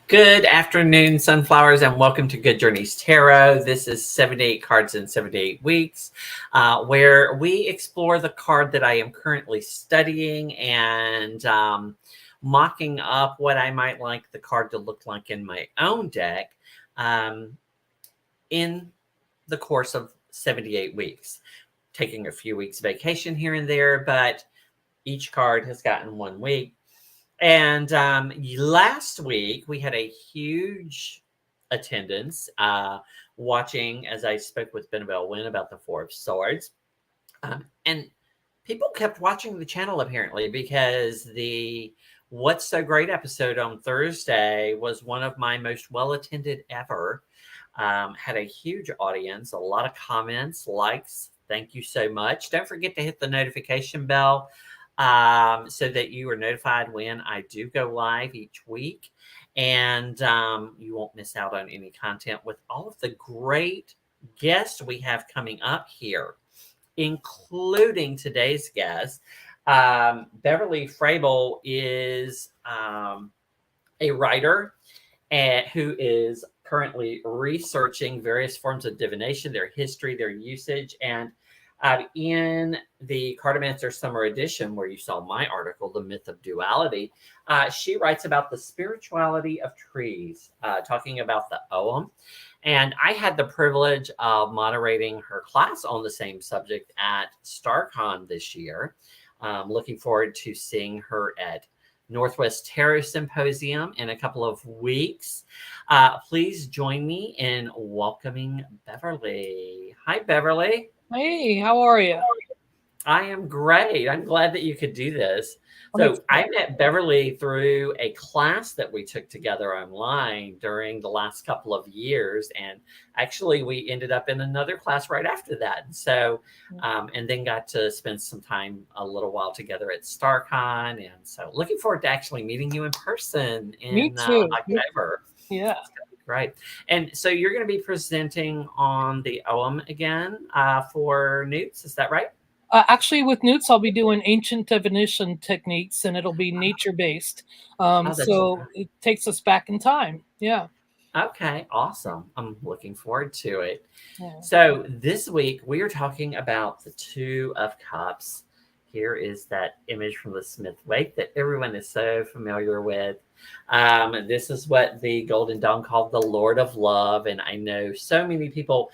Good afternoon, sunflowers, and welcome to Good Journeys Tarot. This is 78 cards in 78 weeks, where we explore the card that I am currently studying and mocking up what I might like the card to look like in my own deck in the course of 78 weeks. Taking a few weeks vacation here and there, but each card has gotten 1 week. And last week we had a huge attendance watching as I spoke with Beverly Wynn about the Four of Swords. And people kept watching the channel apparently because the What's So Great episode on Thursday was one of my most well attended ever. Had a huge audience, a lot of comments, likes. Thank you so much. Don't forget to hit the notification bell so that you are notified when I do go live each week. And you won't miss out on any content with all of the great guests we have coming up here, including today's guest. Beverly Frable is a writer who is currently researching various forms of divination, their history, their usage, and in the Cartomancer Summer Edition, where you saw my article, The Myth of Duality, she writes about the spirituality of trees, talking about the Ogham. And I had the privilege of moderating her class on the same subject at StarCon this year. Looking forward to seeing her at Northwest Tarot Symposium in a couple of weeks. Please join me in welcoming Beverly. Hi, Beverly. Hey, how are you? I am great. I'm glad that you could do this. So I met Beverly through a class that we took together online during the last couple of years. And actually we ended up in another class right after that. So, and then got to spend some time a little while together at StarCon. And so looking forward to actually meeting you in person in October. Yeah. Right. And so you're going to be presenting on the Ogham again for Newts. Is that right? Actually, with Newts, I'll be doing ancient divination techniques, and it'll be nature-based. So it takes us back in time. Yeah. Okay, awesome. I'm looking forward to it. Yeah. So this week, we are talking about the Two of Cups. Here is that image from the Smith Waite that everyone is so familiar with. This is what the Golden Dawn called the Lord of Love. And I know so many people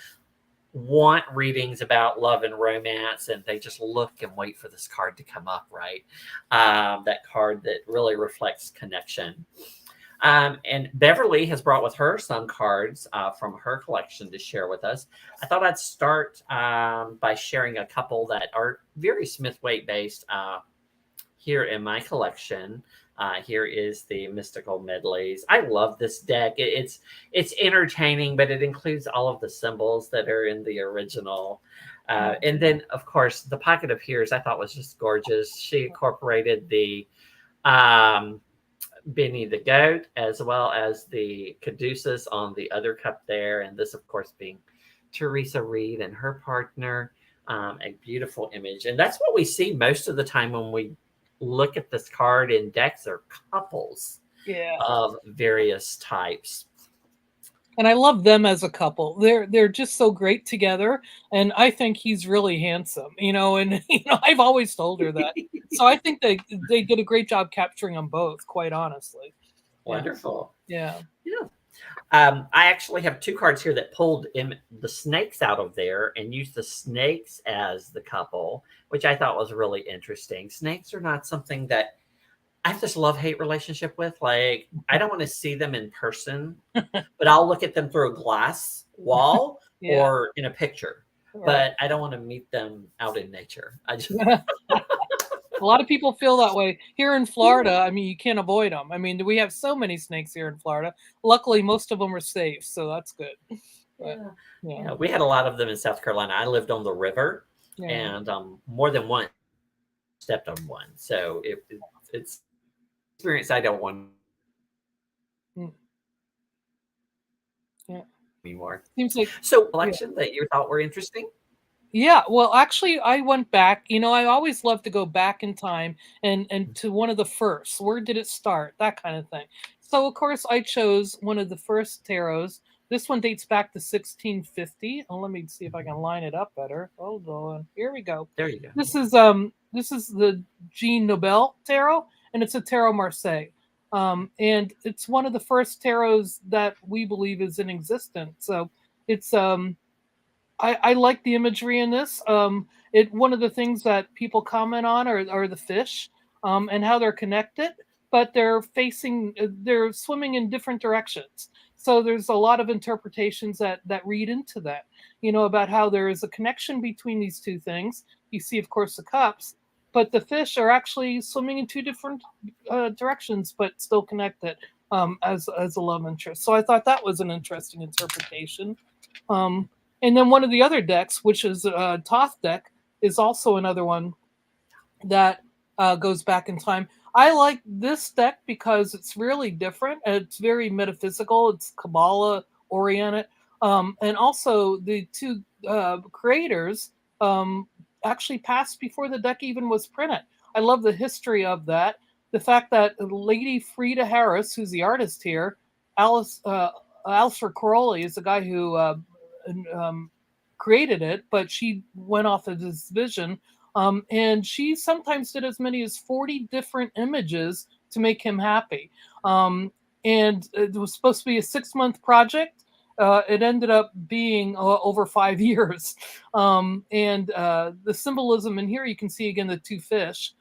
want readings about love and romance, and they just look and wait for this card to come up, right? That card that really reflects connection. And Beverly has brought with her some cards from her collection to share with us. I thought I'd start by sharing a couple that are very Smith Waite based here in my collection. Here is the Mystical Medleys. I love this deck. It's entertaining, but it includes all of the symbols that are in the original. And then, of course, the Pocket of Hears I thought was just gorgeous. She incorporated the Benny the Goat as well as the Caduceus on the other cup there. And this, of course, being Teresa Reed and her partner. A beautiful image. And that's what we see most of the time when we look at this card in decks are couples of various types. And I love them as a couple. They're just so great together. And I think he's really handsome, and I've always told her that. So I think they did a great job capturing them both, quite honestly. Wonderful. Yeah. I actually have two cards here that pulled the snakes out of there and used the snakes as the couple, which I thought was really interesting. Snakes are not something that I have this love-hate relationship with. Like, I don't want to see them in person, but I'll look at them through a glass wall or in a picture. Right. But I don't want to meet them out in nature. I just... A lot of people feel that way. Here in Florida, I mean, you can't avoid them. I mean, we have so many snakes here in Florida. Luckily, most of them are safe, so that's good. But, yeah, we had a lot of them in South Carolina. I lived on the river, and more than one stepped on one. So it's experience I don't want anymore. Seems like collection that you thought were interesting. Yeah, well, actually, I went back. I always love to go back in time and to one of the firsts. Where did it start? That kind of thing. So of course I chose one of the first tarots. This one dates back to 1650. Oh, let me see if I can line it up better. Hold on. Here we go. There you go. This is the Jean Nobel tarot, and it's a tarot Marseille. And it's one of the first tarots that we believe is in existence. So it's I like the imagery in this. It one of the things that people comment on are the fish, and how they're connected, but they're swimming in different directions. So there's a lot of interpretations that read into that, about how there is a connection between these two things. You see, of course, the cups, but the fish are actually swimming in two different directions, but still connected, as a love interest. So I thought that was an interesting interpretation. Um, and then one of the other decks, which is a Toth deck, is also another one that goes back in time. I like this deck because it's really different. It's very metaphysical. It's Kabbalah oriented, and also the two creators actually passed before the deck even was printed. I love the history of that. The fact that Lady Frida Harris, who's the artist here, Alistair Crowley is the guy who created it, but she went off of this vision, and she sometimes did as many as 40 different images to make him happy. And it was supposed to be a 6-month project. It ended up being over 5 years. And the symbolism in here, you can see again the two fish,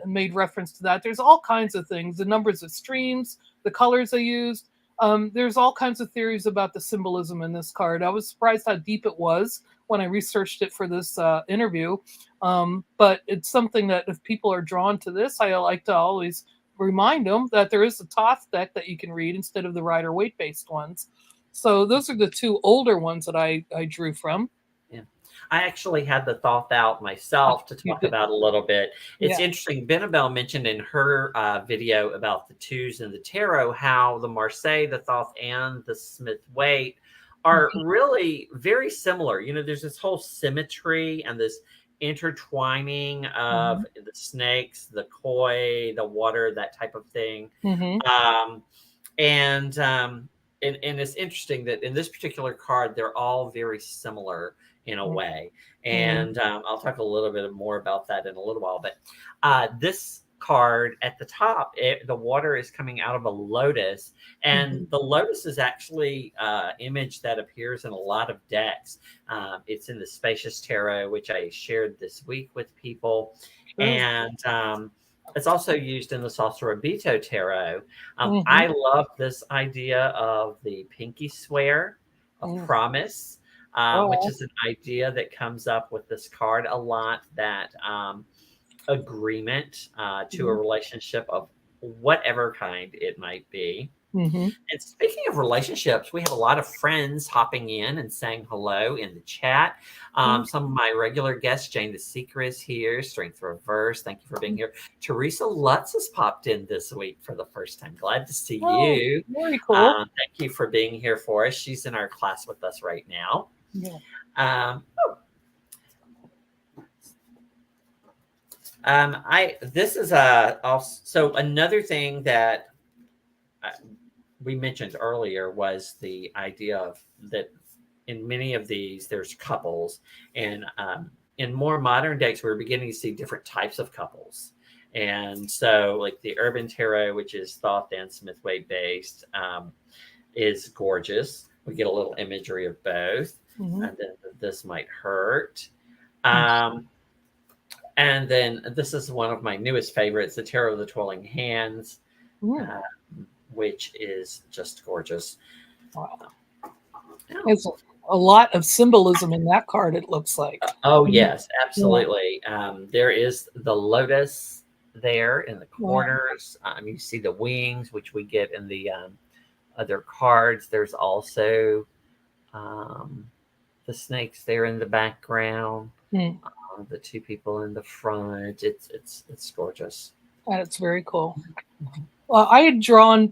made reference to that. There's all kinds of things, the numbers of streams, the colors they used. There's all kinds of theories about the symbolism in this card. I was surprised how deep it was when I researched it for this interview. But it's something that if people are drawn to this, I like to always remind them that there is a Toth deck that you can read instead of the Rider-Waite based ones. So those are the two older ones that I drew from. Yeah. I actually had the thought out myself to talk about a little bit. It's interesting. Benabel mentioned in her video about the twos and the tarot how the Marseille, the Thoth, and the Smith-Waite are really very similar. There's this whole symmetry and this intertwining of the snakes, the koi, the water, that type of thing. And it's interesting that in this particular card, they're all very similar in a way. And I'll talk a little bit more about that in a little while. But this card at the top, the water is coming out of a lotus. And the lotus is actually an image that appears in a lot of decks. It's in the Spacious Tarot, which I shared this week with people. And it's also used in the Salsarabito Tarot. I love this idea of the pinky swear of promise, which is an idea that comes up with this card a lot, that agreement to a relationship of whatever kind it might be. And speaking of relationships, we have a lot of friends hopping in and saying hello in the chat. Some of my regular guests, Jane the Seeker is here, Strength Reverse, thank you for being here. Teresa Lutz has popped in this week for the first time. Glad to see you. Very cool. Thank you for being here for us. She's in our class with us right now. This is also another thing that we mentioned earlier was the idea of that in many of these there's couples, and in more modern decks we're beginning to see different types of couples. And so like the Urban Tarot, which is Thoth and Smith-Waite based, is gorgeous. We get a little imagery of both. And then this might hurt. And then this is one of my newest favorites, the Tarot of the Twirling Hands, which is just gorgeous. Wow. There's a lot of symbolism in that card, it looks like. Oh, yes, absolutely. There is the lotus there in the corners. You see the wings, which we get in the other cards. There's also the snakes there in the background. The two people in the front. It's gorgeous. And it's very cool. I had drawn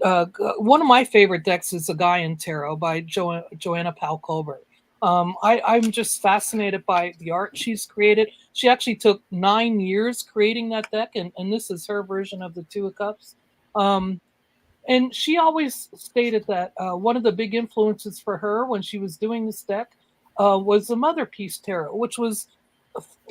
one of my favorite decks is the Gaian Tarot by Joanna Powell Colbert. I'm just fascinated by the art she's created. She actually took 9 years creating that deck, and this is her version of the Two of Cups. And she always stated that one of the big influences for her when she was doing this deck was the Mother Peace Tarot, which was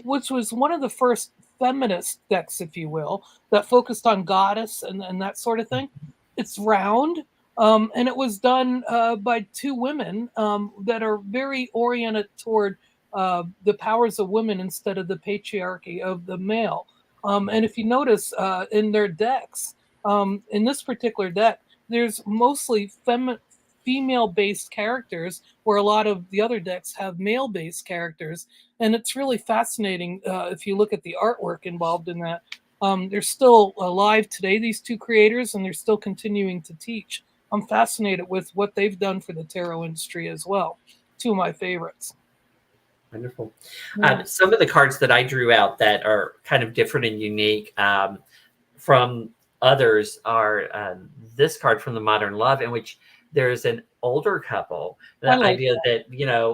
one of the first feminist decks, if you will, that focused on goddess and that sort of thing. It's round, and it was done by two women that are very oriented toward the powers of women instead of the patriarchy of the male. And if you notice in their decks, in this particular deck, there's mostly female-based characters, where a lot of the other decks have male-based characters, and it's really fascinating if you look at the artwork involved in that. They're still alive today, these two creators, and they're still continuing to teach. I'm fascinated with what they've done for the tarot industry as well. Two of my favorites. Wonderful. Yeah. Some of the cards that I drew out that are kind of different and unique from others are this card from the Modern Love, in which there's an older couple. The idea that,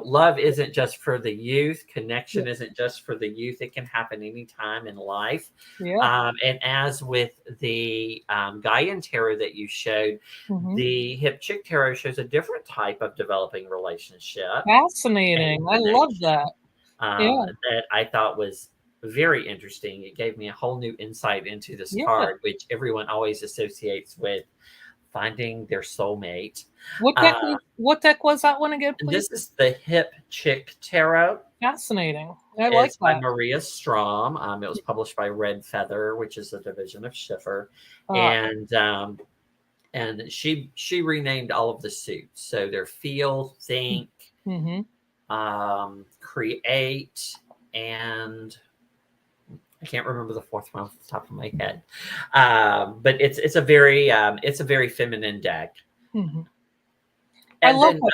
love isn't just for the youth, connection isn't just for the youth. It can happen anytime in life. Yeah. And as with the Gaian tarot that you showed, the Hip Chick tarot shows a different type of developing relationship. Fascinating. I love that. Yeah. That I thought was very interesting. It gave me a whole new insight into this Yeah. card, which everyone always associates with finding their soulmate. What deck was that one again, please? This is the Hip Chick Tarot. Fascinating. I like It's by that. Maria Strom. It was published by Red Feather, which is a division of Schiffer. And she renamed all of the suits. So they're Feel, Think, Create, and I can't remember the fourth one off the top of my head. But it's a very feminine deck. I love what,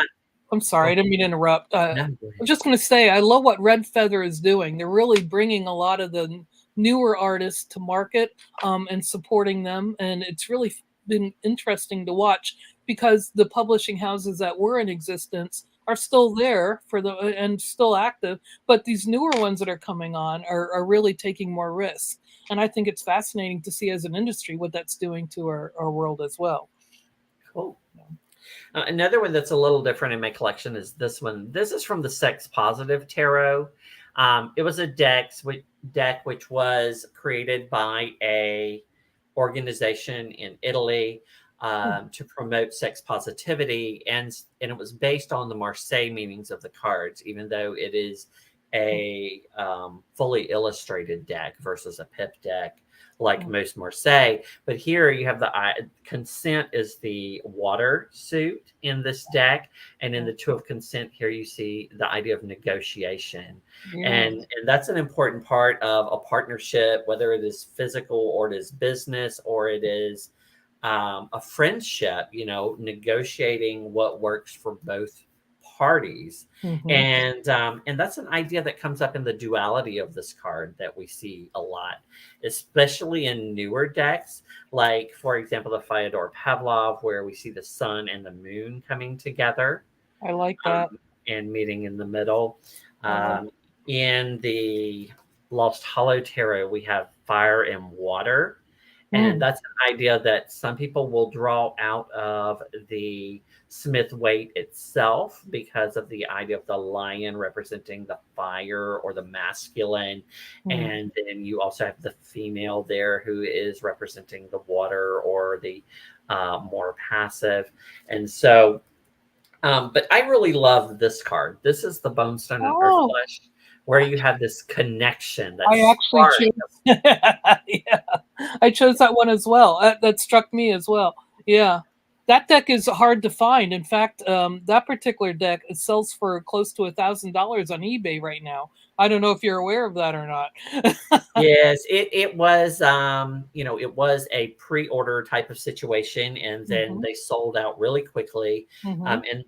I'm sorry, I didn't mean to interrupt. I'm just going to say, I love what Red Feather is doing. They're really bringing a lot of the newer artists to market and supporting them. And it's really been interesting to watch, because the publishing houses that were in existence are still there and still active, but these newer ones that are coming on are really taking more risks. And I think it's fascinating to see as an industry what that's doing to our world as well. Cool. Another one that's a little different in my collection is this one. This is from the Sex Positive Tarot. It was a deck which was created by a organization in Italy to promote sex positivity, and it was based on the Marseille meanings of the cards, even though it is a fully illustrated deck versus a pip deck like most Marseille. But here you have the consent is the water suit in this deck, and in the Two of Consent here you see the idea of negotiation. And that's an important part of a partnership, whether it is physical or it is business or it is a friendship, negotiating what works for both parties. And that's an idea that comes up in the duality of this card that we see a lot, especially in newer decks, like, for example, the Fyodor Pavlov, where we see the sun and the moon coming together. I like that. And meeting in the middle. In the Lost Hollow Tarot, we have fire and water. And that's an idea that some people will draw out of the Smith Waite itself because of the idea of the lion representing the fire or the masculine. And then you also have the female there who is representing the water or the more passive. And so, but I really love this card. This is the Bonestone and Earth Flesh, where you have this connection. I actually I chose that one as well. That struck me as well. Yeah. That deck is hard to find. In fact, that particular deck, it sells for close to $1,000 on eBay right now. I don't know if you're aware of that or not. Yes, it was, it was a pre-order type of situation, and then they sold out really quickly. And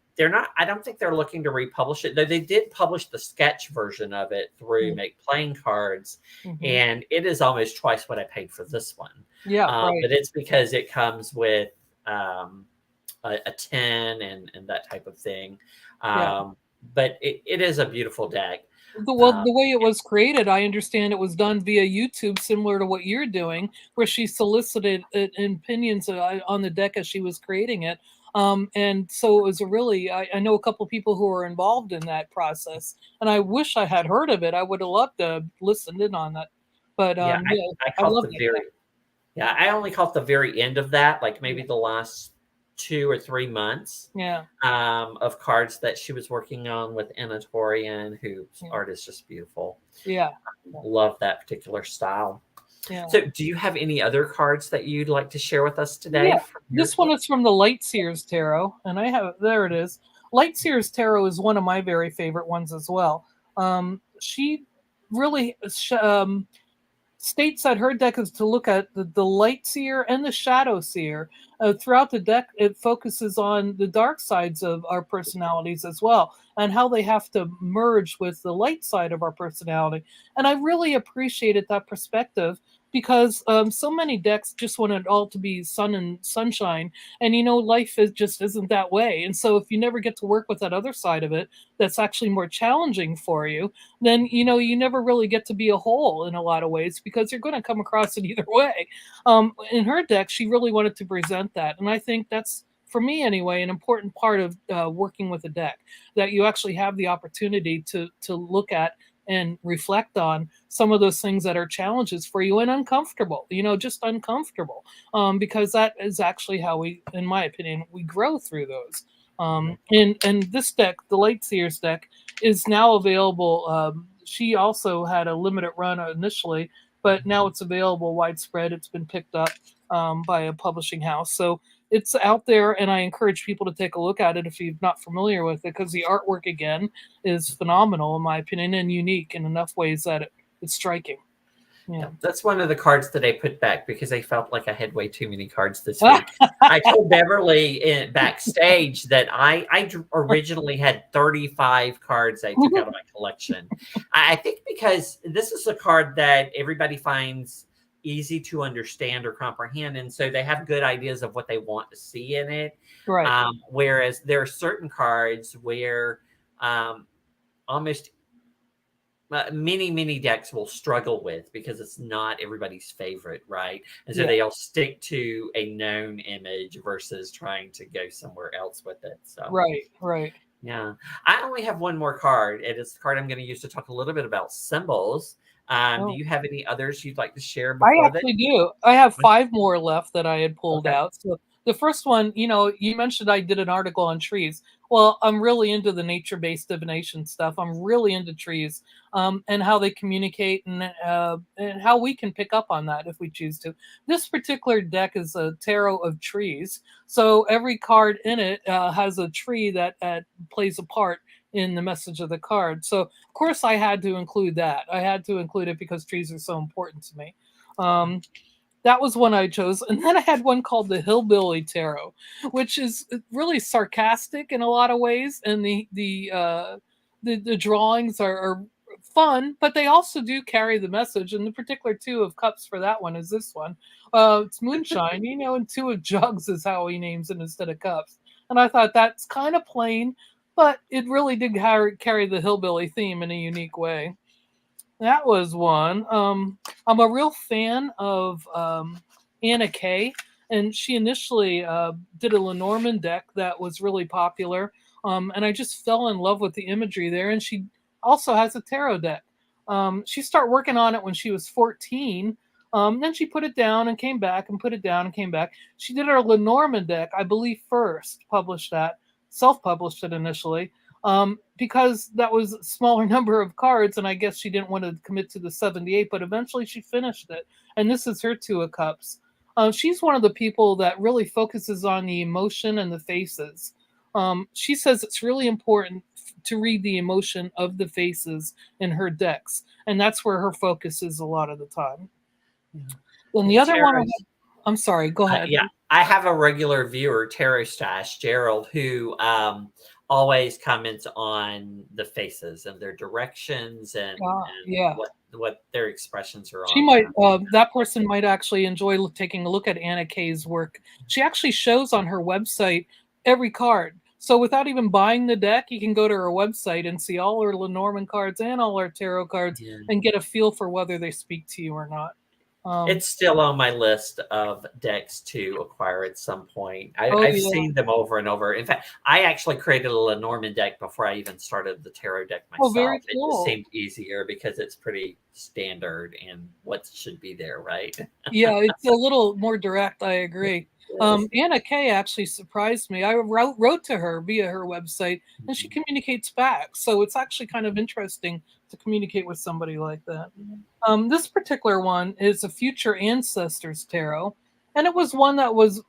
I don't think they're looking to republish it, though they did publish the sketch version of it through Make Playing Cards, and it is almost twice what I paid for this one. Yeah, but it's because it comes with a 10 and that type of thing. But it is a beautiful deck. The way it was created, I understand it was done via YouTube, similar to what you're doing, where she solicited opinions on the deck as she was creating it. And so it was a really, I know a couple of people who were involved in that process, and I wish I had heard of it. I would have loved to listened in on that. But Yeah, yeah, I I caught love the that very deck. yeah, I only caught the very end of that, like maybe Yeah, the last 2 or 3 months yeah, of cards that she was working on with Anatorian, whose yeah, art is just beautiful. yeah, Love that particular style. yeah. So, do you have any other cards that you'd like to share with us today Yeah, from your this one collection? is from the Light Seers Tarot, and I have there it is. Light Seers Tarot is one of my very favorite ones as well. She really states that her deck is to look at the light seer and the shadow seer. Throughout the deck, it focuses on the dark sides of our personalities as well, and how they have to merge with the light side of our personality. And I really appreciated that perspective because so many decks just want it all to be sun and sunshine, and life is just isn't that way. And so if you never get to work with that other side of it, that's actually more challenging for you, then you never really get to be a whole in a lot of ways because you're going to come across it either way. In her deck, she really wanted to present that, and I think that's, for me anyway, an important part of working with a deck, that you actually have the opportunity to look at and reflect on some of those things that are challenges for you and uncomfortable, just uncomfortable, because that is actually how we, in my opinion, we grow through those. And this deck, the Light Seers deck, is now available. She also had a limited run initially, but now it's available widespread. It's been picked up by a publishing house. So it's out there, and I encourage people to take a look at it if you're not familiar with it, because the artwork, again, is phenomenal, in my opinion, and unique in enough ways that it's striking. Yeah, Yeah. that's one of the cards that I put back because I felt like I had way too many cards this week. I told Beverly backstage that I originally had 35 cards I took out of my collection. I think because this is a card that everybody finds easy to understand or comprehend, and so they have good ideas of what they want to see in it. Right. Whereas there are certain cards where almost many decks will struggle with because it's not everybody's favorite, right? And so Yeah. they'll stick to a known image versus trying to go somewhere else with it. So Right. Right. yeah, I only have one more card. It is the card I'm going to use to talk a little bit about symbols. Do Oh. you have any others you'd like to share I before that? actually do. I have 5 more left that I had pulled Okay. out. So the first one, you mentioned I did an article on trees. Well, I'm really into the nature-based divination stuff. I'm really into trees, and how they communicate, and how we can pick up on that if we choose to. This particular deck is a tarot of trees. So every card in it has a tree that plays a part in the message of the card. So of course I had to include that. I had to include it because trees are so important to me. Um, that was one I chose. And then I had one called the Hillbilly Tarot, which is really sarcastic in a lot of ways. And the drawings are fun, but they also do carry the message. And the particular Two of Cups for that one is this one. It's moonshine, and Two of Jugs is how he names it instead of cups. And I thought that's kind of plain, but it really did carry the hillbilly theme in a unique way. That was one. I'm a real fan of Anna Kay, and she initially did a Lenormand deck that was really popular, and I just fell in love with the imagery there. And she also has a tarot deck. She started working on it when she was 14. Then she put it down and came back, and put it down and came back. She did her Lenormand deck, I believe, first, published that, self-published it initially, because that was a smaller number of cards, and I guess she didn't want to commit to the 78, but eventually she finished it. And this is her Two of Cups. She's one of the people that really focuses on the emotion and the faces. She says it's really important to read the emotion of the faces in her decks, and that's where her focus is a lot of the time. And the other one, I'm sorry, go ahead. Yeah, I have a regular viewer, Tarot Stash, Gerald, who always comments on the faces and their directions and Yeah. what their expressions are She on might, there. that person might actually taking a look at Anna Kay's work. She actually shows on her website every card. So without even buying the deck, you can go to her website and see all her Lenormand cards and all her tarot cards Yeah. and get a feel for whether they speak to you or not. It's still on my list of decks to acquire at some point. Oh I've yeah. seen them over and over. In fact, I actually created a Lenormand deck before I even started the tarot deck Oh, very myself. It just cool. seemed easier because it's pretty standard and what should be there, right? Yeah, it's a little more direct. I agree. Yes. Anna Kay actually surprised me. I wrote to her via her website, and she Mhm. communicates back. So it's actually kind of interesting to communicate with somebody like that. This particular one is a Future Ancestors Tarot, and it was one that was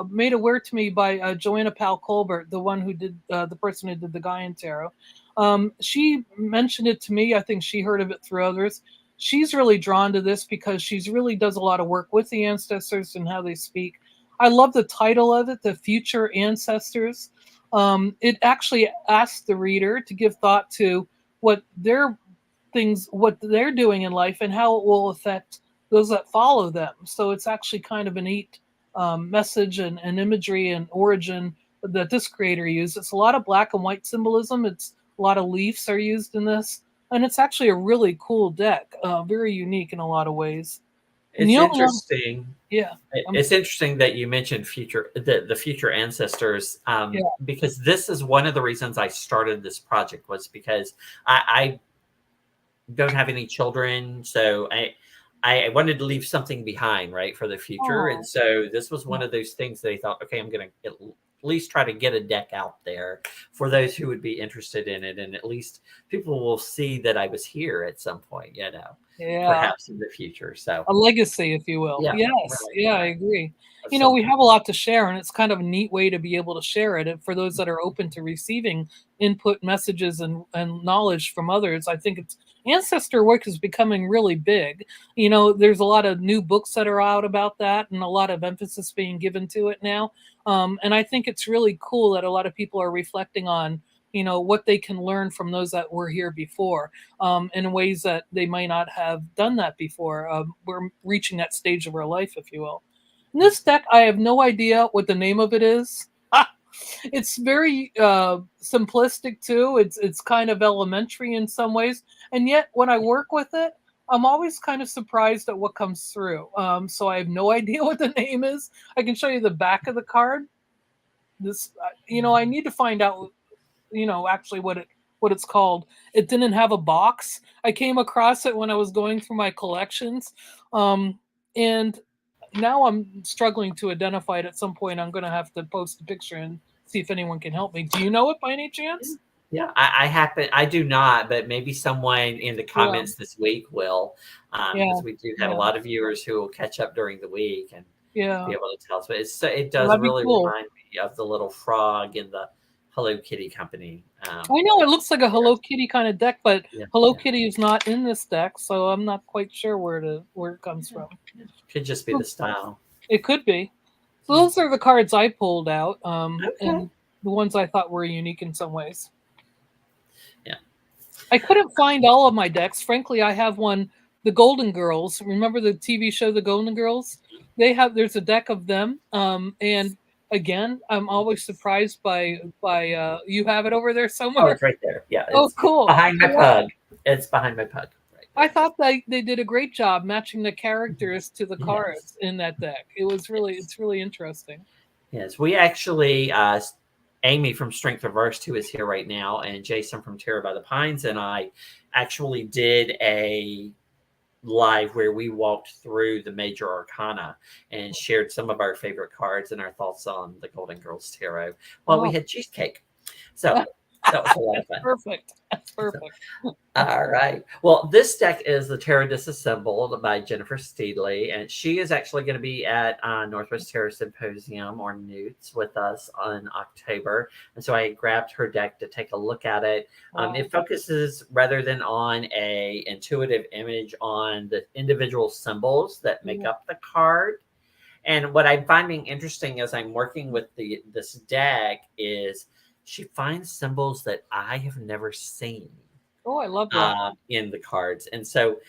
made aware to me by Joanna Powell Colbert, the one who did the person who did the Gaian Tarot. She mentioned it to me. I think she heard of it through others. She's really drawn to this because she's really does a lot of work with the ancestors and how they speak. I love the title of it, The Future Ancestors. It actually asks the reader to give thought to what their what they're doing in life and how it will affect those that follow them. So it's actually kind of a neat message and imagery and origin that this creator used. It's a lot of black and white symbolism. It's a lot of leaves are used in this, and it's actually a really cool deck, very unique in a lot of ways. And It's the only other, interesting. yeah, It's interesting that you mentioned the future ancestors, yeah, because this is one of the reasons I started this project was because I don't have any children, so I wanted to leave something behind, right, for the future. And oh, so this was yeah, one of those things they thought, okay, I'm going to at least try to get a deck out there for those who would be interested in it, and at least people will see that I was here at some point, yeah. perhaps in the future. So A legacy, if you will. yeah, Yes, right, yeah, I right, agree. of You know, some we kind. have a lot to share, and it's kind of a neat way to be able to share it. And for those that are open to receiving input, messages, and knowledge from others, I think it's ancestor work is becoming really big. You know, there's a lot of new books that are out about that, and a lot of emphasis being given to it now. And I think it's really cool that a lot of people are reflecting on, you know, what they can learn from those that were here before, in ways that they might not have done that before. We're reaching that stage of our life, if you will. In this deck, I have no idea what the name of it is. It's very simplistic too. It's kind of elementary in some ways, and yet when I work with it, I'm always kind of surprised at what comes through. So I have no idea what the name is. I can show you the back of the card. This, you know, I need to find out, you know, actually what it's called. It didn't have a box. I came across it when I was going through my collections, and now I'm struggling to identify it. At some point, I'm going to have to post a picture and see if anyone can help me. Do you know it by any chance? Yeah, I do not, but maybe someone in the Yeah, comments this week will, yeah, because we do have a yeah, lot of viewers who will catch up during the week and be yeah. able to tell us. But it Well, does that'd be really cool. remind me of the little frog in the Hello Kitty company. I know it looks like a Hello Kitty kind of deck, but Yeah, Hello yeah, Kitty is not in this deck, so I'm not quite sure where it comes yeah, from. yeah. Could just be the style. It could be. So Mm. those are the cards I pulled out, Okay. and the ones I thought were unique in some ways. Yeah. I couldn't find all of my decks. Frankly, I have one, the Golden Girls. Remember the TV show, The Golden Girls? There's a deck of them, and again, I'm always surprised by you have it over there Oh, somewhere. it's right there. Yeah, Oh, it's cool. behind my Yeah. pug. It's behind my pug right I there. thought they did a great job matching the characters to the Yes. cards in that deck. Yes. It's really interesting. Yes, we actually, Amy from Strength Reversed, who is here right now, and Jason from Terror by the Pines, and I actually did a live where we walked through the major arcana and shared some of our favorite cards and our thoughts on the Golden Girls Tarot while we Oh, had cheesecake. So that was a lot of fun. perfect. That's So, perfect. all right. Well, this deck is the Tarot Disassembled by Jennifer Steedley, and she is actually going to be at Northwest Tarot Symposium or NEWTS with us in October. And so I grabbed her deck to take a look at it. Wow. It focuses rather than on a intuitive image on the individual symbols that make Yeah. up the card. And what I'm finding interesting as I'm working with this deck is she finds symbols that I have never seen Oh, I love that. in the cards. And so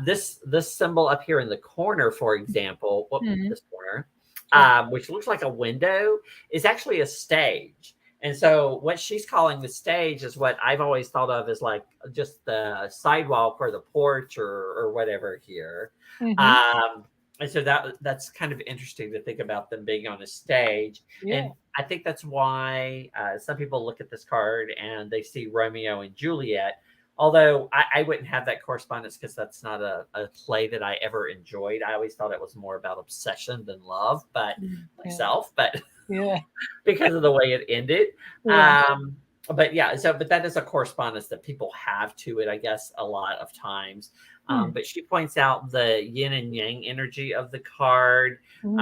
this symbol up here in the corner, for example, Mhm. this corner, Yeah. which looks like a window, is actually a stage. And so what she's calling the stage is what I've always thought of as like just the sidewalk or the porch or whatever here. Mm-hmm. Um, and so that's kind of interesting to think about them being on a stage. Yeah. And I think that's why some people look at this card and they see Romeo and Juliet. Although I wouldn't have that correspondence because that's not a play that I ever enjoyed. I always thought it was more about obsession than love, but Yeah. myself. But Yeah. because of the way it ended. Yeah. Um, but yeah, but that is a correspondence that people have to it, I guess, a lot of times. Mm. But she points out the yin and yang energy of the card, Mm.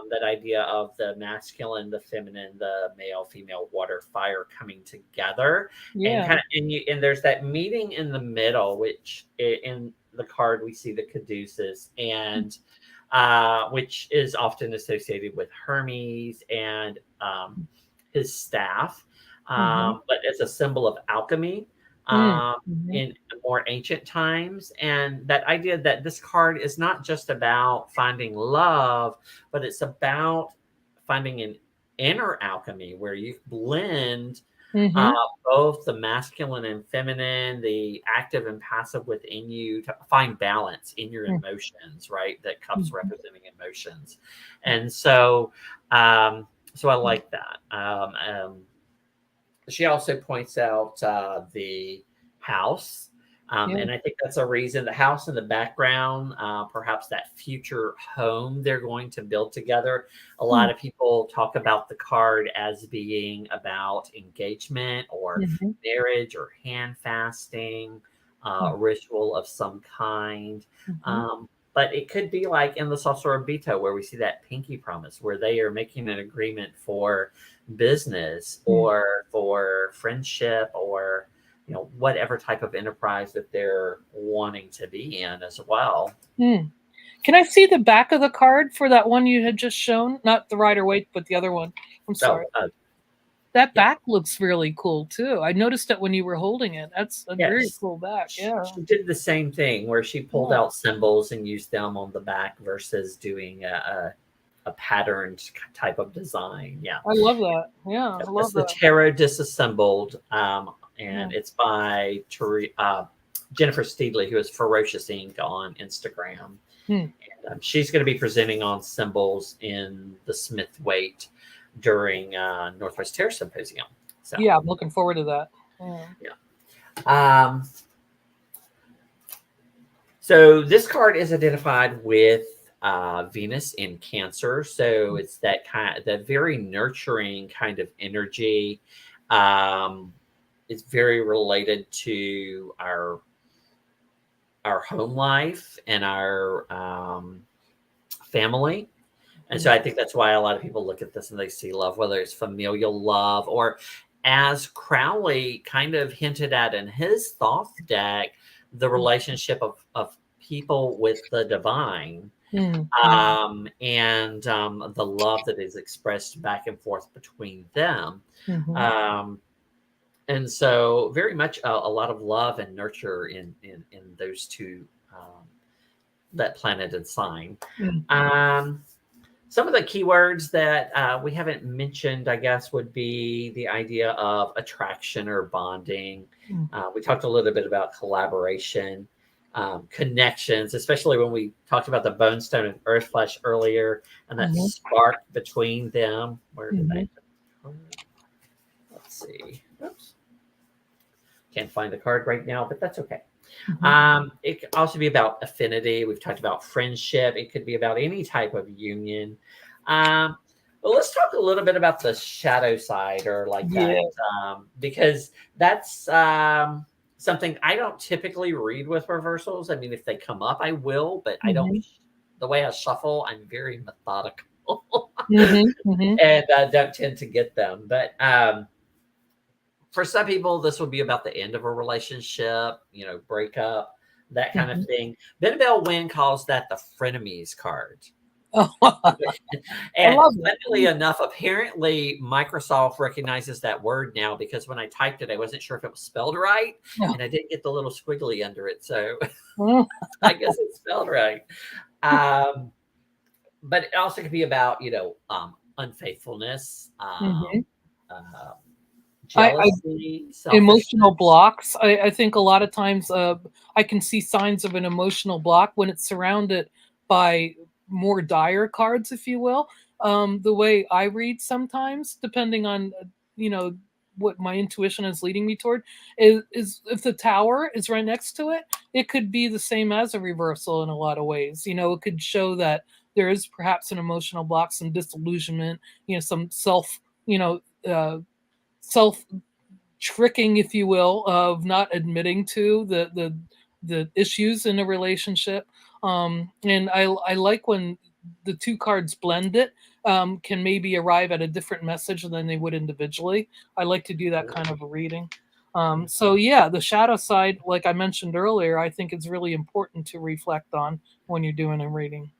that idea of the masculine, the feminine, the male, female, water, fire coming together, and Yeah. kind of and there's that meeting in the middle, which in the card we see the caduceus and which is often associated with Hermes and his staff, Mm-hmm. but it's a symbol of alchemy Mm. um, Mm-hmm. in more ancient times. And that idea that this card is not just about finding love, but it's about finding an inner alchemy where you blend uh, Mm-hmm. both the masculine and feminine, the active and passive within you to find balance in your emotions, right? That cups Mm-hmm. representing emotions. And so I like that. She also points out the house. Yeah. And I think that's a reason the house in the background, perhaps that future home they're going to build together. A lot Mm. of people talk about the card as being about engagement or Mm-hmm. marriage or hand fasting, Mm. ritual of some kind. Mm-hmm. But it could be like in the Salsarabito, where we see that pinky promise, where they are making an agreement for business Mm. or for friendship or whatever type of enterprise that they're wanting to be in as well. Mm. Can I see the back of the card for that one you had just shown? Not the Rider Waite, but the other one. I'm sorry. So That yeah, back looks really cool too. I noticed it when you were holding it. That's a very yes, cool back. Yeah. she did the same thing where she pulled Yeah. out symbols and used them on the back versus doing a patterned type of design. Yeah. I love that. Yeah, I It's love the that. Tarot Disassembled, Yeah. and it's by Jennifer Steedley, who is Ferocious Ink on Instagram. Hmm. And, she's going to be presenting on symbols in the Smith Waite during Northwest Terror Symposium. So, Yeah, I'm looking forward to that. Yeah. yeah. Um, so this card is identified with Venus in Cancer. So it's that that very nurturing kind of energy. Um, it's very related to our home life and our family. And so Mm. I think that's why a lot of people look at this and they see love, whether it's familial love or, as Crowley kind of hinted at in his Thoth deck, the relationship of people with the divine, Mm. Mm. and the love that is expressed back and forth between them. Mhm. Um, and so very much a lot of love and nurture in those two, that planet and sign. Mm. Um, some of the keywords that we haven't mentioned, I guess, would be the idea of attraction or bonding. Mm. We talked a little bit about collaboration, connections, especially when we talked about the bone stone and earth flesh earlier and that Mhm. spark between them. Where did I? Mhm. Let's see. Oops. Can't find the card right now, but that's okay. Mhm. It could also be about affinity. We've talked about friendship. It could be about any type of union. Um, well, let's talk a little bit about the shadow side, or like Yeah. that, because that's something I don't typically read with reversals. I mean, if they come up, I will, but I don't. Mhm. The way I shuffle, I'm very methodical Mhm. Mhm. and don't tend to get them. But for some people, this will be about the end of a relationship, breakup, that kind of Mhm. thing. Bell Wynn calls that the frenemies card. Oh, I And love it. funnily enough, apparently Microsoft recognizes that word now, because when I typed it, I wasn't sure if it was spelled right, Yeah. and I didn't get the little squiggly under it. So Mm. I guess it's spelled right. Um, but it also could be about, unfaithfulness, Mhm. uh, I jealousy, emotional selfishness. blocks. I think a lot of times I can see signs of an emotional block when it's surrounded by more dire cards, if you will. The way I read sometimes, depending on you know what my intuition is leading me toward, is if the tower is right next to it, it could be the same as a reversal in a lot of ways. It could show that there is perhaps an emotional block, some disillusionment, some you know, uh, self tricking, if you will, of not admitting to the issues in a relationship. And I like when the two cards blended can maybe arrive at a different message than they would individually. I like to do that kind of a reading. So yeah, the shadow side, like I mentioned earlier, I think it's really important to reflect on when you're doing a reading.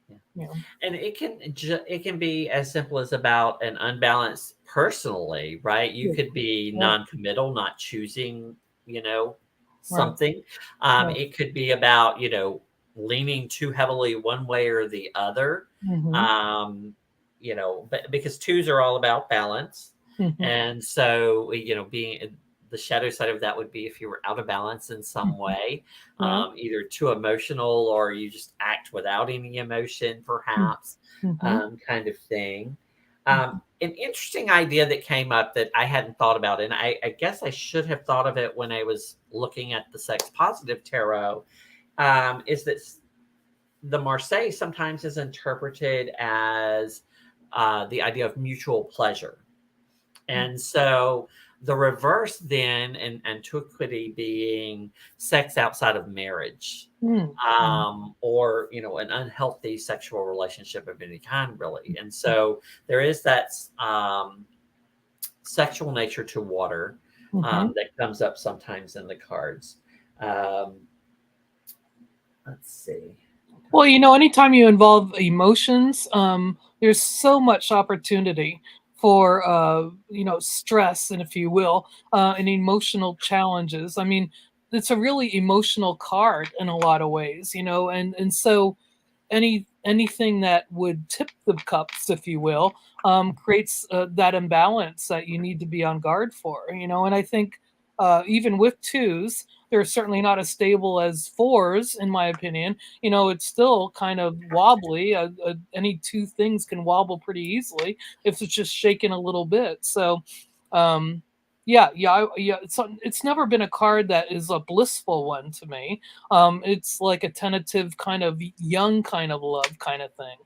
Yeah. You know, And it can be as simple as about an unbalanced personally, right? You yeah, could be yeah, non-committal, not choosing, you know, right, something. right. It could be about, leaning too heavily one way or the other. Mm-hmm, Um, but because twos are all about balance. mm-hmm, And so, being the shadow side of that would be if you were out of balance in some mm-hmm, way, yeah, either too emotional or you just act without any emotion, perhaps, mm-hmm, kind of thing. mm-hmm. An interesting idea that came up that I hadn't thought about, and I guess I should have thought of it when I was looking at the sex positive tarot, is that the Marseille sometimes is interpreted as the idea of mutual pleasure. And so the reverse then in antiquity being sex outside of marriage, Mm-hmm. or an unhealthy sexual relationship of any kind, really. And so there is that sexual nature to water Mm-hmm. that comes up sometimes in the cards. Um, let's see. Well, anytime you involve emotions, there's so much opportunity for, stress, and if you will, and emotional challenges. I mean, it's a really emotional card in a lot of ways, and so anything that would tip the cups, if you will, creates that imbalance that you need to be on guard for. And I think even with twos, they're certainly not as stable as fours, in my opinion. It's still kind of wobbly. Any two things can wobble pretty easily if it's just shaken a little bit. So, um, yeah. It's never been a card that is a blissful one to me. It's like a tentative kind of young kind of love kind of thing,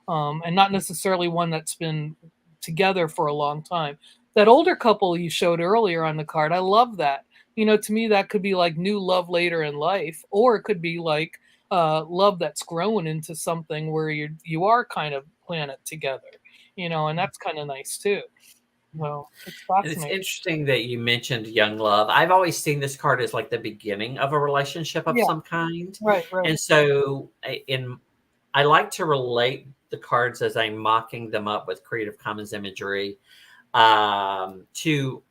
and not necessarily one that's been together for a long time. That older couple you showed earlier on the card, I love that. To me, that could be like new love later in life, or it could be like love that's growing into something where you are kind of planning it together. And that's kind of nice too. Well, it's And it's fascinating. interesting that you mentioned young love. I've always seen this card as like the beginning of a relationship of Yeah, some kind. right, right. And so I like to relate the cards as I'm mocking them up with Creative Commons imagery, to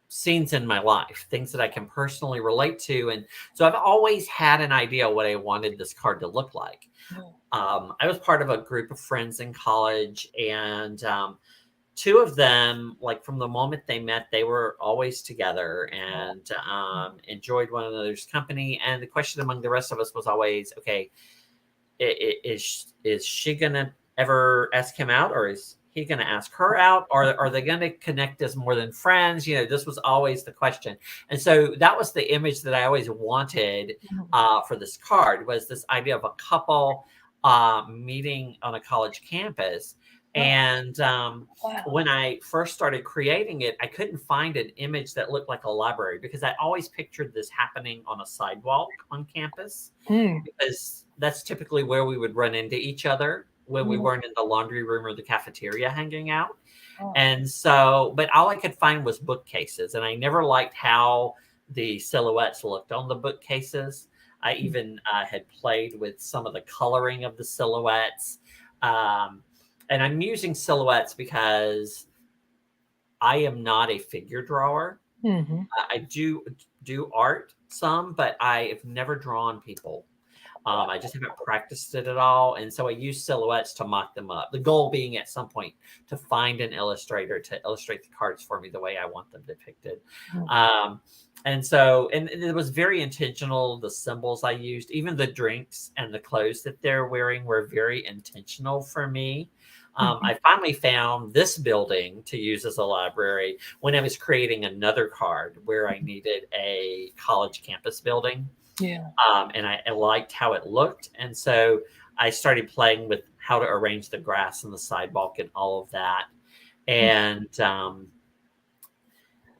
scenes in my life, things that I can personally relate to. And so I've always had an idea what I wanted this card to look like. Yeah. I was part of a group of friends in college, and two of them, like from the moment they met, they were always together and enjoyed one another's company. And the question among the rest of us was always, okay, is she gonna ever ask him out, or is he gonna ask her out, or are they gonna connect as more than friends? This was always the question. And so that was the image that I always wanted Mhm. for this card, was this idea of a couple meeting on a college campus. Oh, And wow. when I first started creating it, I couldn't find an image that looked like a library, because I always pictured this happening on a sidewalk on campus, Mm. because that's typically where we would run into each other when we Yeah. weren't in the laundry room or the cafeteria hanging out. Oh. And so, but all I could find was bookcases, and I never liked how the silhouettes looked on the bookcases. I even had played with some of the coloring of the silhouettes. Um, and I'm using silhouettes because I am not a figure drawer. Mhm. I do art some, but I have never drawn people. Wow. I just haven't practiced it at all. And so I use silhouettes to mock them up. The goal being at some point to find an illustrator to illustrate the cards for me the way I want them depicted. Mm. And it was very intentional. The symbols I used, even the drinks and the clothes that they're wearing were very intentional for me. Mhm. I finally found this building to use as a library when I was creating another card where I needed a college campus building. Yeah. And I liked how it looked. And so I started playing with how to arrange the grass and the sidewalk and all of that.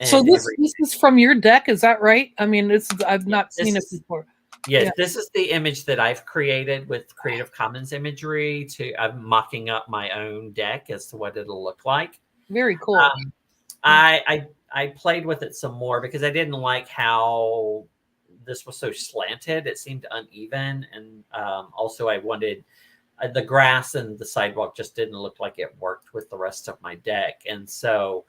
So And every this is from your deck, is that right? I mean, I've yeah, not this seen it is before. yes, Yeah. this is the image that I've created with Creative Commons imagery. I'm mocking up my own deck as to what it'll look like. Very cool. Um, Yeah. I played with it some more because I didn't like how this was so slanted. It seemed uneven, and also I wanted the grass and the sidewalk just didn't look like it worked with the rest of my deck, and so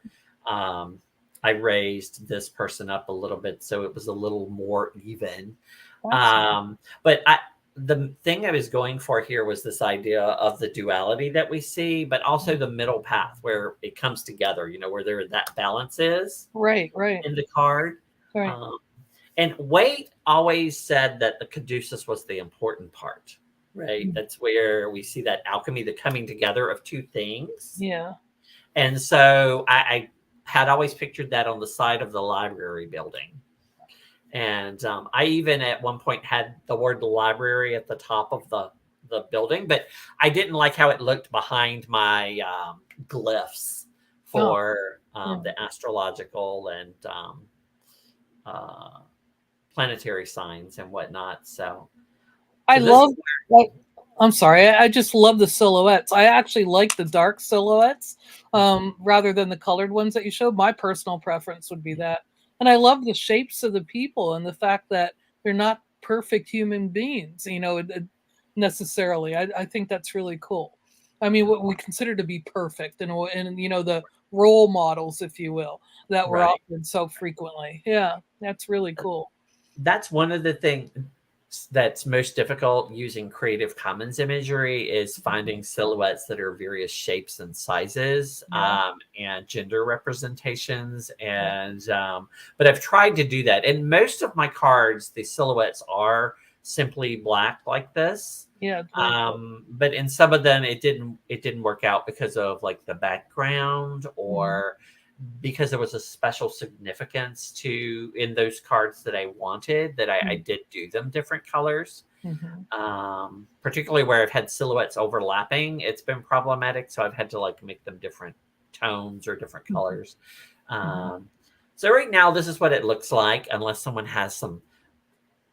um, I raised this person up a little bit so it was a little more even. Awesome. But the thing I was going for here was this idea of the duality that we see, but also the middle path where it comes together, where that balance is Right, right, in the card. right. Um, and Wade always said that the caduceus was the important part, right? Mm. That's where we see that alchemy, the coming together of two things. Yeah. And so I had always pictured that on the side of the library building. And I even at one point had the word library at the top of the building, but I didn't like how it looked behind my glyphs Oh, for yeah. the astrological and uh, planetary signs and whatnot. So, I so this is love like I'm sorry, I just love the silhouettes. I actually like the dark silhouettes rather than the colored ones that you showed. My personal preference would be that. And I love the shapes of the people and the fact that they're not perfect human beings, necessarily. I think that's really cool. I mean, what we consider to be perfect and the role models, if you will, that were right. offered so frequently. Yeah, that's really cool. That's one of the things that's most difficult using Creative Commons imagery is finding silhouettes that are various shapes and sizes Yeah. and gender representations. Yeah. But I've tried to do that. And most of my cards, the silhouettes are simply black like this. Yeah, it's very cool. But in some of them, it didn't work out because of like the background Mhm. or because there was a special significance to in those cards that I wanted that I Mm. did do them different colors. Mhm. Particularly where I've had silhouettes overlapping, it's been problematic. So I've had to like make them different tones or different Mhm. colors. Mhm. So right now, this is what it looks like, unless someone has some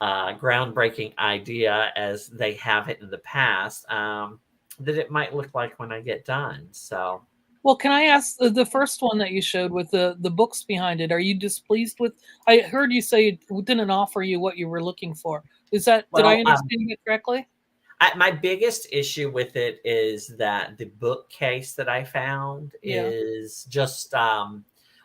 groundbreaking idea as they have it in the past, that it might look like when I get done. So, Well, can I ask the first one that you showed with the books behind it? Are you displeased with? I heard you say it didn't offer you what you were looking for. Is that did I well, understand it correctly? my biggest issue with it is that the bookcase that I found Yeah. is just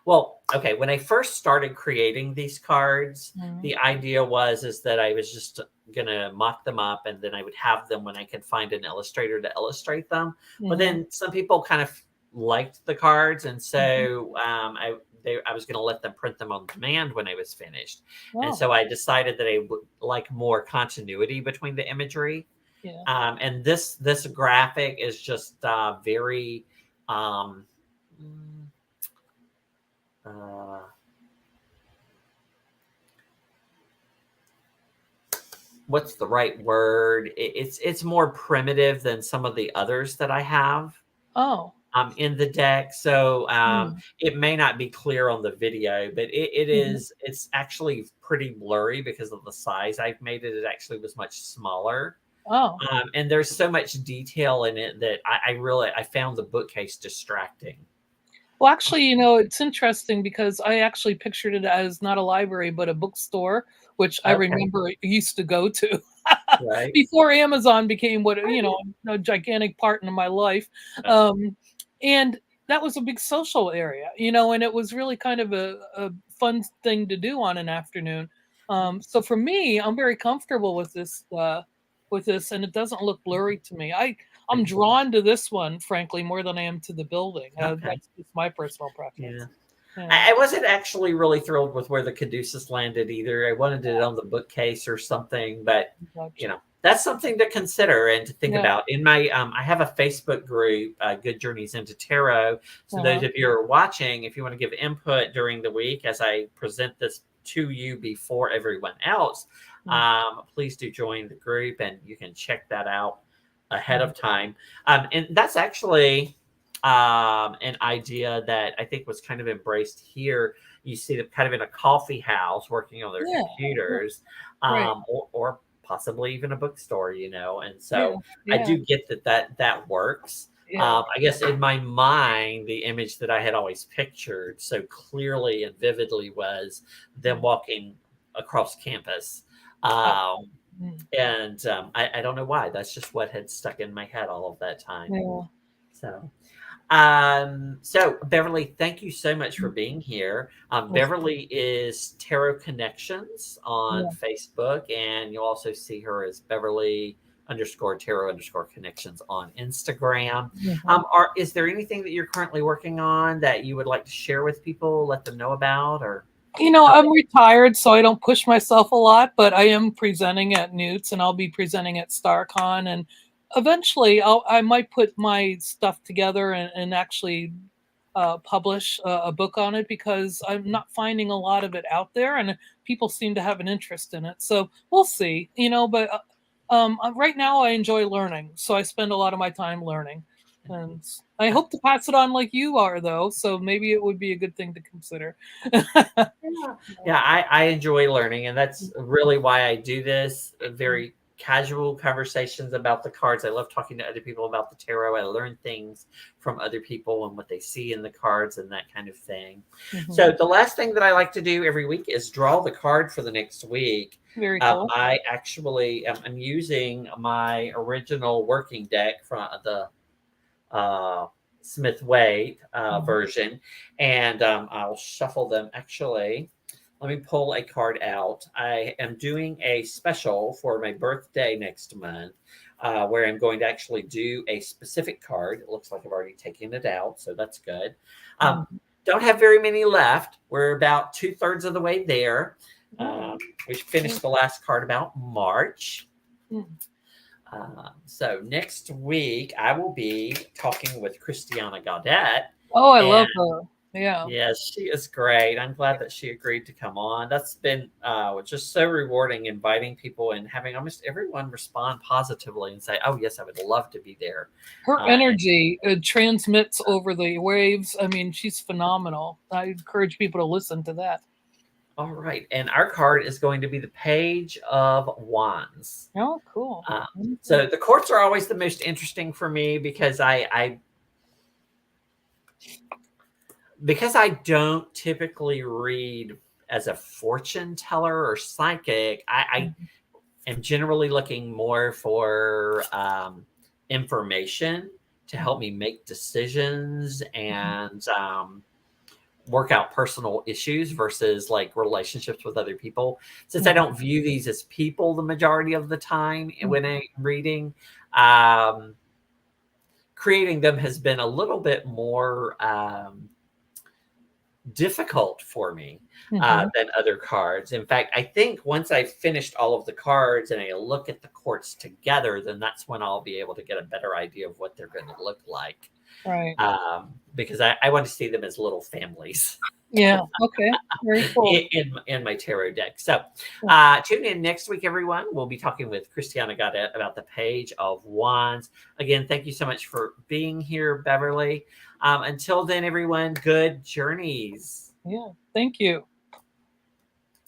well, okay, when I first started creating these cards, Mhm. the idea is that I was just gonna mock them up and then I would have them when I could find an illustrator to illustrate them. But Mhm. then some people kind of liked the cards, and Mhm. so I was gonna let them print them on demand when I was finished. And Oh, so I decided that I would like more continuity between the imagery. yeah. And this graphic is just very um, mm, uh, what's the right word? It's more primitive than some of the others that I have Oh. in the deck. So Mm. it may not be clear on the video, but Mhm. it's actually pretty blurry because of the size I've made it. It actually was much smaller. Oh. And there's so much detail in it that I found the bookcase distracting. Well, actually, it's interesting because I actually pictured it as not a library, but a bookstore, which I Okay, remember I used to go to right. before Amazon became a gigantic part in my life. Uh, Um, and that was a big social area, and it was really kind of a fun thing to do on an afternoon. So for me, I'm very comfortable with this. with this, and it doesn't look blurry to me. I'm drawn to this one, frankly, more than I am to the building. Okay. That's just my personal Yeah. preference. Yeah. I wasn't actually really thrilled with where the Caduceus landed either. I wanted it on the bookcase or something, but Gotcha. that's something to consider and to think Yeah. about. In my, I have a Facebook group, Good Journeys into Tarot. So those Uh-huh. of you who are watching, if you want to give input during the week as I present this to you before everyone else, please do join the group, and you can check that out ahead of time. And that's actually an idea that I think was kind of embraced here. You see them kind of in a coffee house working on their Yeah. computers, Right. or possibly even a bookstore, and Yeah. so I Yeah. do get that works. Yeah. I guess in my mind, the image that I had always pictured so clearly and vividly was them walking across campus. Uh, Um, mm, and I don't know why. That's just what had stuck in my head all of that time. yeah. So. So Beverly, thank you so much for being here. Well, Beverly is Tarot Connections on yeah. Facebook, and you'll also see her as Beverly underscore Tarot underscore Connections on Instagram. Mhm. Is there anything that you're currently working on that you would like to share with people, let them know about, or how I'm retired, so I don't push myself a lot, but I am presenting at Newts, and I'll be presenting at StarCon, and eventually I might put my stuff together and actually publish a book on it, because I'm not finding a lot of it out there, and people seem to have an interest in it. So we'll see, but right now I enjoy learning, so I spend a lot of my time learning, and I hope to pass it on like you are, though. So maybe it would be a good thing to consider. Yeah, I enjoy learning, and that's really why I do this. Very casual conversations about the cards. I love talking to other people about the tarot. I learn things from other people and what they see in the cards and that kind of thing. Mhm. So the last thing that I like to do every week is draw the card for the next week. Very cool. I actually I'm using my original working deck from the Smith Waite Mhm. version, and I'll shuffle them. Actually, let me pull a card out. I am doing a special for my birthday next month, where I'm going to actually do a specific card. It looks like I've already taken it out, so that's good. Um, Mhm. don't have very many left. We're about 2/3 of the way there. Oh, We finished the last card about March. mm. So next week I will be talking with Christiana Gaudet, Oh, I and love her. Yeah. yes, she is great. I'm glad that she agreed to come on. That's been just so rewarding, inviting people and having almost everyone respond positively and say, "Oh yes, I would love to be there." Her And energy transmits over the waves. I mean, she's phenomenal. I encourage people to listen to that. all right, and our card is going to be the Page of Wands. Oh, cool. Uh, Mhm. so the courts are always the most interesting for me because I don't typically read as a fortune teller or psychic. I Mhm. am generally looking more for information to help me make decisions Mhm. and work out personal issues versus like relationships with other people. Since I Mhm. don't view these as people the majority of the time when Mhm. I'm reading, um, creating them has been a little bit more difficult for me Mhm. than other cards. In fact, I think once I've finished all of the cards and I look at the courts together, then that's when I'll be able to get a better idea of what they're going to look like. Right. Because I want to see them as little families Yeah. Okay. Very cool. in my tarot deck. So tune in next week, everyone. We'll be talking with Christiana Gaudet about the Page of Wands. Again, thank you so much for being here, Beverly. Until then, everyone, good journeys. Yeah. Thank you.